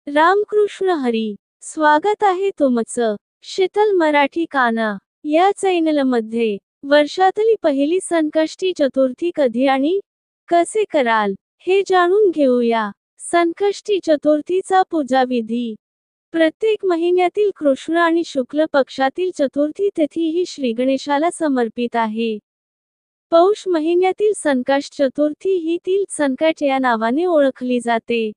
रामकृष्ण हरी. स्वागत आहे तुमचं शीतल मराठी काना या चॅनलमध्ये. वर्षातली पहिली संकष्टी चतुर्थी कधी आणि कसे कराल हे जाणून घेऊया. संकष्टी चतुर्थीचा पूजाविधी. प्रत्येक महिन्यातील कृष्ण आणि शुक्ल पक्षातील चतुर्थी तिथी ही श्रीगणेशाला समर्पित आहे. पौष महिन्यातील संकष्ट चतुर्थी ही तिल संकट या नावाने ओळखली जाते.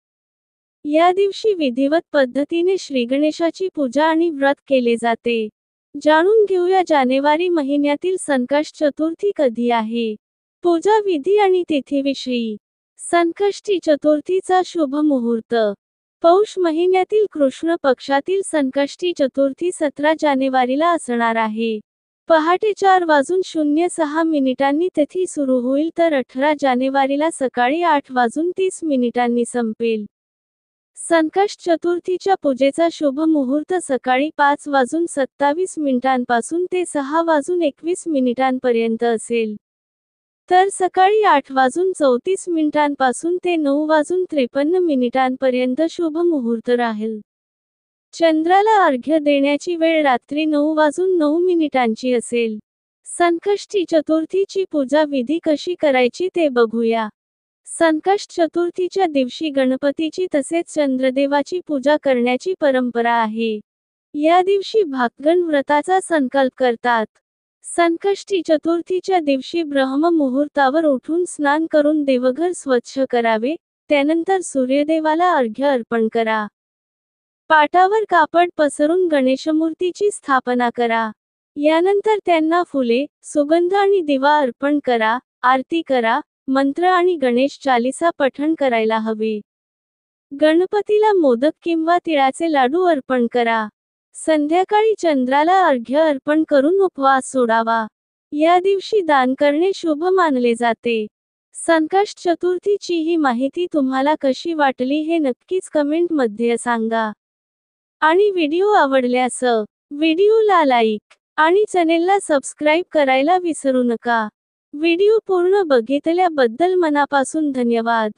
या दिवशी विधिवत पद्धतीने श्रीगणेशाची पूजा आणि व्रत केले जाते. जाणून घेऊया जानेवारी महिन्यातील संकष्ट चतुर्थी कधी आहे. पूजा विधी आणि तिथीविषयी. संकष्टी चतुर्थीचा शुभ मुहूर्त. पौष महिन्यातील कृष्ण पक्षातील संकष्टी चतुर्थी 17 जानेवारीला असणार आहे. पहाटे 4:06 तिथी सुरू होईल तर 18 जानेवारीला सकाळी 8:30 संपेल. संकष्ट चतुर्थीच्या पूजेचा शुभ मुहूर्त सकाळी 5:27 पासून ते 6:21 पर्यंत असेल. तर सकाळी 8:34 पासून ते 9:53 पर्यंत शुभ मुहूर्त राहील. चंद्राला अर्घ्य देण्याची वेळ रात्री 9:09 असेल. संकष्टी चतुर्थीची पूजा विधी कशी करायची ते बघूया. संकष्ट चतुर्थीच्या दिवशी गणपतीची तसेच चंद्रदेवाची पूजा करण्याची परंपरा आहे. या दिवशी भागगण व्रताचा संकल्प करतात. संकष्टी चतुर्थीच्या दिवशी ब्रह्म मुहूर्तावर उठून स्नान करून देवघर स्वच्छ करावे. त्यानंतर सूर्यदेवाला अर्घ्य अर्पण करा. पाटावर कापड पसरून गणेशमूर्तीची स्थापना करा. यानंतर त्यांना फुले, सुगंध आणि दिवा अर्पण करा. आरती करा. मंत्र आणि गणेश चालीसा पठण करायला हवे. गणपतीला मोदक किंवा तिळाचे लाडू अर्पण करा. संध्याकाळी चंद्राला अर्घ्य अर्पण करून उपवास सोडावा. या दिवशी दान करणे शुभ मानले जाते. संकष्ट चतुर्थीची ही माहिती तुम्हाला कशी वाटली हे नक्कीच कमेंट मध्ये सांगा. आणि व्हिडिओ आवडल्यास व्हिडिओला लाईक आणि चॅनेलला सबस्क्राईब करायला विसरू नका. व्हिडिओ पूर्ण बघितल्याबद्दल मनापासून धन्यवाद.